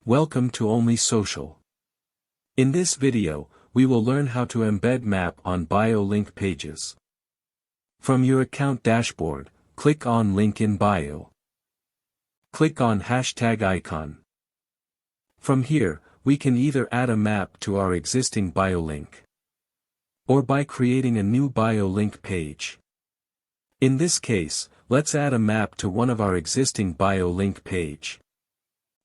Welcome to Onlysocial. In this video, we will learn how to embed map on Biolink pages. From your account dashboard, click on Link in Bio. Click on hashtag icon. From here, we can either add a map to our existing Biolink, or by creating a new Biolink page. In this case, let's add a map to one of our existing Biolink page.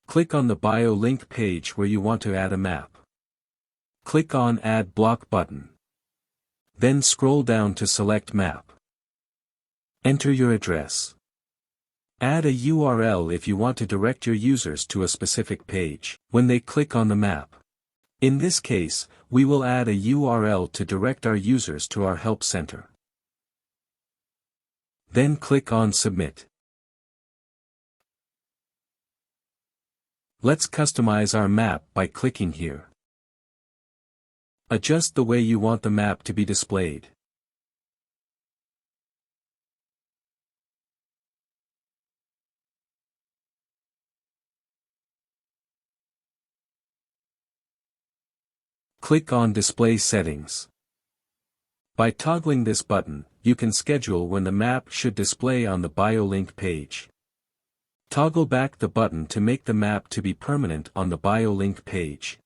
Click on the Biolink page where you want to add a map. Click on Add Block button. Then scroll down to select Map. Enter your address. Add a URL if you want to direct your users to a specific page when they click on the map. In this case, we will add a URL to direct our users to our Help Center. Then click on Submit. Let's customize our map by clicking here. Adjust the way you want the map to be displayed. Click on Display Settings. By toggling this button, you can schedule when the map should display on the Biolink page. Toggle back the button to make the map to be permanent on the Biolink page.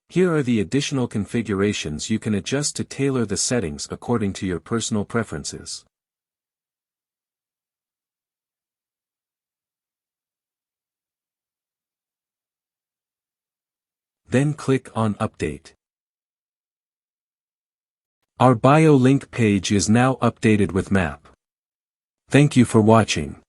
Here are the additional configurations you can adjust to tailor the settings according to your personal preferences. Then click on Update. Our Biolink page is now updated with map. Thank you for watching.